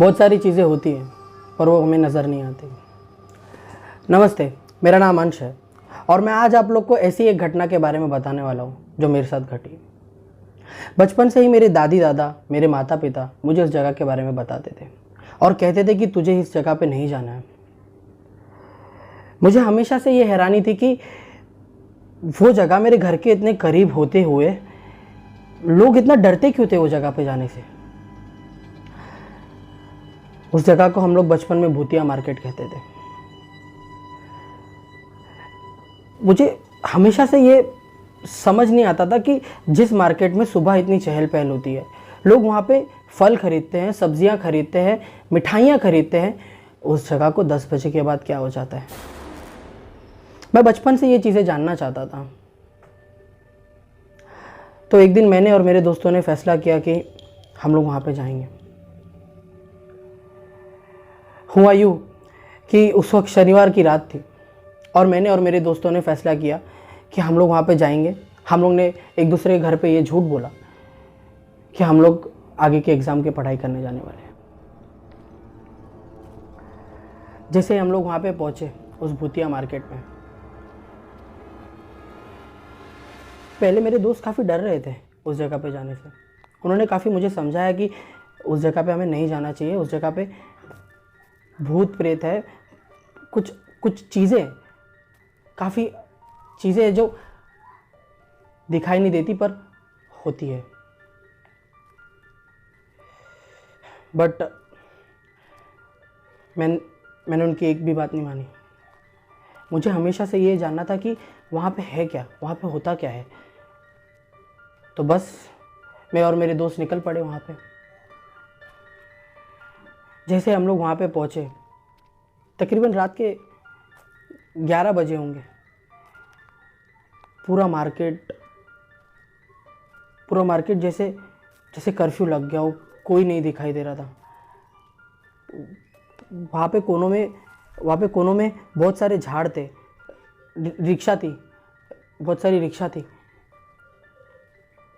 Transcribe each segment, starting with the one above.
बहुत सारी चीज़ें होती हैं पर वो हमें नज़र नहीं आती। नमस्ते, मेरा नाम अंश है और मैं आज आप लोग को ऐसी एक घटना के बारे में बताने वाला हूँ जो मेरे साथ घटी। बचपन से ही मेरे दादी दादा, मेरे माता पिता मुझे उस जगह के बारे में बताते थे और कहते थे कि तुझे इस जगह पे नहीं जाना है। मुझे हमेशा से ये हैरानी थी कि वो जगह मेरे घर के इतने करीब होते हुए लोग इतना डरते क्यों थे वो जगह पे जाने से। उस जगह को हम लोग बचपन में भूतिया मार्केट कहते थे। मुझे हमेशा से ये समझ नहीं आता था कि जिस मार्केट में सुबह इतनी चहल पहल होती है, लोग वहाँ पे फल खरीदते हैं, सब्जियाँ खरीदते हैं, मिठाइयाँ खरीदते हैं, उस जगह को 10 बजे के बाद क्या हो जाता है। मैं बचपन से ये चीज़ें जानना चाहता था। तो एक दिन मैंने और मेरे दोस्तों ने फैसला किया कि हम लोग वहाँ पे जाएंगे। हुआ यूँ कि उस वक्त शनिवार की रात थी और मैंने और मेरे दोस्तों ने फैसला किया कि हम लोग वहाँ पे जाएंगे। हम लोग ने एक दूसरे के घर पे ये झूठ बोला कि हम लोग आगे के एग्ज़ाम की पढ़ाई करने जाने वाले हैं। जैसे हम लोग वहाँ पे पहुँचे उस भूतिया मार्केट में, पहले मेरे दोस्त काफ़ी डर रहे थे उस जगह पे जाने से। उन्होंने काफ़ी मुझे समझाया कि उस जगह पे हमें नहीं जाना चाहिए, उस जगह पे भूत प्रेत है, कुछ चीज़ें, काफ़ी चीज़ें जो दिखाई नहीं देती पर होती है। बट मैंने उनकी एक भी बात नहीं मानी। मुझे हमेशा से ये जानना था कि वहाँ पे है क्या, वहाँ पे होता क्या है। तो बस मैं और मेरे दोस्त निकल पड़े वहाँ पे। जैसे हम लोग वहाँ पे पहुँचे, तकरीबन रात के 11 बजे होंगे। पूरा मार्केट जैसे कर्फ्यू लग गया हो, कोई नहीं दिखाई दे रहा था। वहाँ पे कोनों में बहुत सारे झाड़ थे, रिक्शा थी, बहुत सारी रिक्शा थी।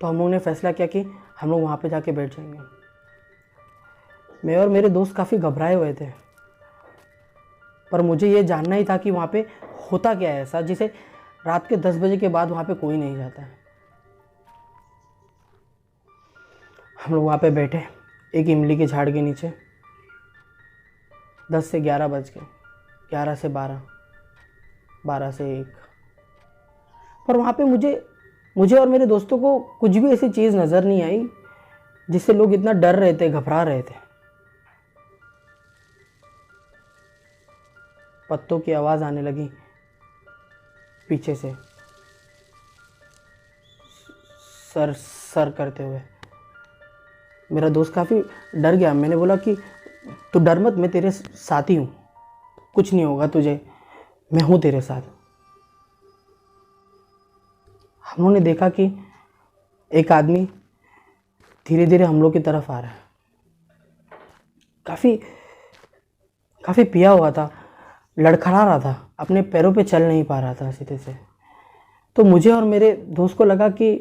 तो हम लोगों ने फैसला किया कि हम लोग वहाँ पे जाके बैठ जाएंगे। मैं और मेरे दोस्त काफ़ी घबराए हुए थे, पर मुझे ये जानना ही था कि वहाँ पे होता क्या है ऐसा जिसे रात के 10 बजे के बाद वहाँ पे कोई नहीं जाता है। हम लोग वहाँ पे बैठे एक इमली के झाड़ के नीचे। 10 से 11 बज गए, 11 से 12, 12 से 1। पर वहाँ पे मुझे और मेरे दोस्तों को कुछ भी ऐसी चीज़ नज़र नहीं आई जिससे लोग इतना डर रहे थे, घबरा रहे थे। पत्तों की आवाज़ आने लगी पीछे से, सर करते हुए। मेरा दोस्त काफ़ी डर गया। मैंने बोला कि तू डर मत, मैं तेरे साथ ही हूँ, कुछ नहीं होगा तुझे, मैं हूँ तेरे साथ। हम लोगों ने देखा कि एक आदमी धीरे धीरे हम लोग की तरफ आ रहा है। काफ़ी पिया हुआ था, लड़खड़ा रहा था, अपने पैरों पे चल नहीं पा रहा था सीधे से। तो मुझे और मेरे दोस्त को लगा कि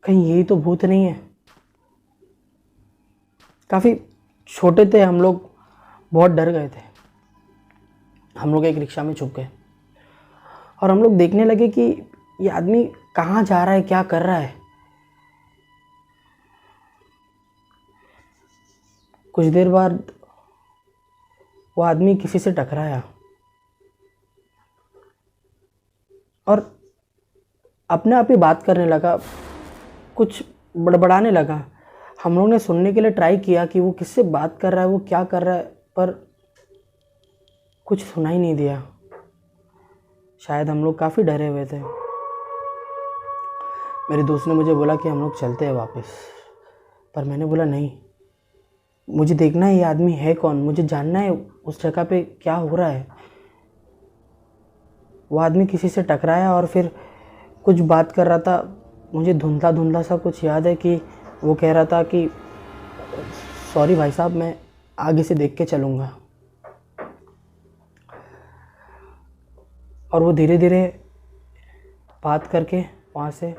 कहीं यही तो भूत नहीं है। काफ़ी छोटे थे हम लोग, बहुत डर गए थे। हम लोग एक रिक्शा में छुप गए और हम लोग देखने लगे कि ये आदमी कहाँ जा रहा है, क्या कर रहा है। कुछ देर बाद वो आदमी किसी से टकराया और अपने आप ही बात करने लगा, कुछ बड़बड़ाने लगा। हम लोग ने सुनने के लिए ट्राई किया कि वो किससे बात कर रहा है, वो क्या कर रहा है, पर कुछ सुनाई नहीं दिया। शायद हम लोग काफ़ी डरे हुए थे। मेरे दोस्त ने मुझे बोला कि हम लोग चलते हैं वापस, पर मैंने बोला नहीं, मुझे देखना है ये आदमी है कौन, मुझे जानना है उस जगह पे क्या हो रहा है। वो आदमी किसी से टकराया और फिर कुछ बात कर रहा था। मुझे धुंधला धुंधला सा कुछ याद है कि वो कह रहा था कि सॉरी भाई साहब, मैं आगे से देख के चलूँगा। और वो धीरे धीरे बात करके वहाँ से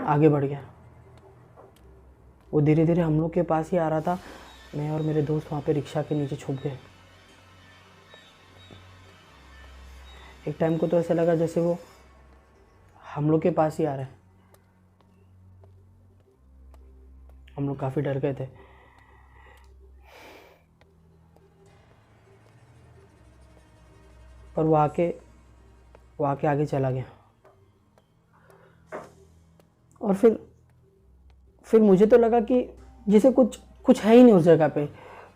आगे बढ़ गया। वो धीरे धीरे हम लोग के पास ही आ रहा था। मैं और मेरे दोस्त वहाँ पे रिक्शा के नीचे छुप गए। एक टाइम को तो ऐसा लगा जैसे वो हम लोग के पास ही आ रहा है। हम लोग काफ़ी डर गए थे। पर वो आके आगे चला गया। और फिर मुझे तो लगा कि जैसे कुछ है ही नहीं उस जगह पे,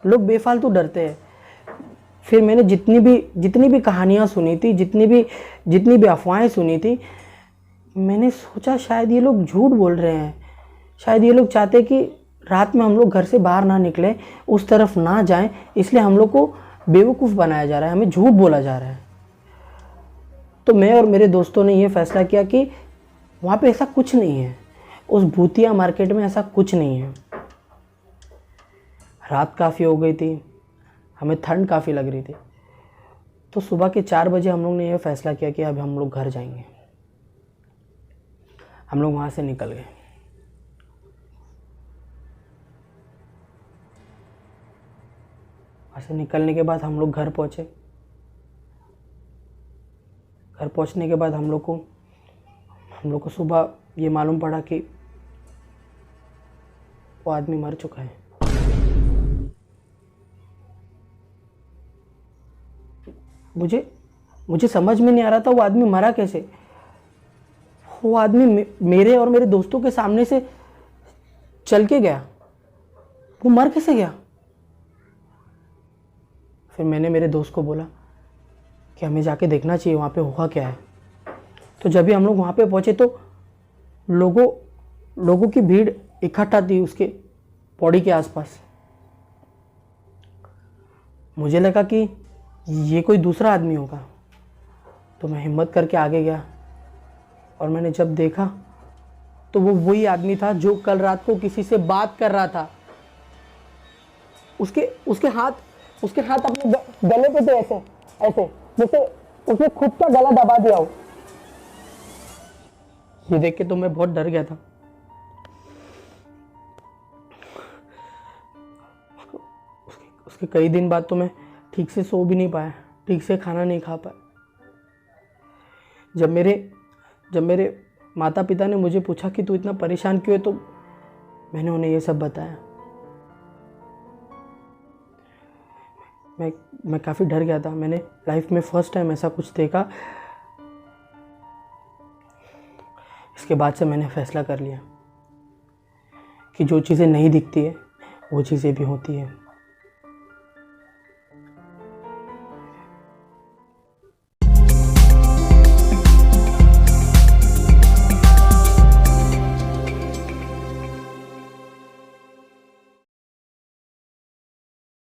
लोग बेफालतू डरते हैं। फिर मैंने जितनी भी कहानियाँ सुनी थी, जितनी भी अफवाहें सुनी थी, मैंने सोचा शायद ये लोग झूठ बोल रहे हैं। शायद ये लोग चाहते कि रात में हम लोग घर से बाहर ना निकलें, उस तरफ ना जाएं, इसलिए हम लोग को बेवकूफ़ बनाया जा रहा है, हमें झूठ बोला जा रहा है। तो मैं और मेरे दोस्तों ने ये फैसला किया कि वहाँ पे ऐसा कुछ नहीं है, उस भूतिया मार्केट में ऐसा कुछ नहीं है। रात काफ़ी हो गई थी, हमें ठंड काफ़ी लग रही थी। तो सुबह के 4 बजे हम लोग ने यह फैसला किया कि अब हम लोग घर जाएंगे। हम लोग वहाँ से निकल गए। वहाँ से निकलने के बाद हम लोग घर पहुँचे। घर पहुँचने के बाद हम लोग को सुबह ये मालूम पड़ा कि वो आदमी मर चुका है। मुझे समझ में नहीं आ रहा था वो आदमी मरा कैसे। वो आदमी मेरे और मेरे दोस्तों के सामने से चल के गया, वो मर कैसे गया। फिर मैंने मेरे दोस्त को बोला कि हमें जाके देखना चाहिए वहाँ पे हुआ क्या है। तो जब भी हम लोग वहाँ पे पहुँचे तो लोगों की भीड़ इकट्ठा थी उसके बॉडी के आसपास। मुझे लगा कि ये कोई दूसरा आदमी होगा, तो मैं हिम्मत करके आगे गया और मैंने जब देखा तो वो वही आदमी था जो कल रात को किसी से बात कर रहा था। उसके हाथ अपने गले पे थे, ऐसे जैसे उसने खुद का गला दबा दिया हो। ये देख के तो मैं बहुत डर गया था। उसके कई दिन बाद तो मैं ठीक से सो भी नहीं पाया, ठीक से खाना नहीं खा पाया। जब मेरे माता पिता ने मुझे पूछा कि तू इतना परेशान क्यों है, तो मैंने उन्हें ये सब बताया। मैं काफ़ी डर गया था। मैंने लाइफ में फर्स्ट टाइम ऐसा कुछ देखा। इसके बाद से मैंने फैसला कर लिया कि जो चीज़ें नहीं दिखती है वो चीज़ें भी होती है।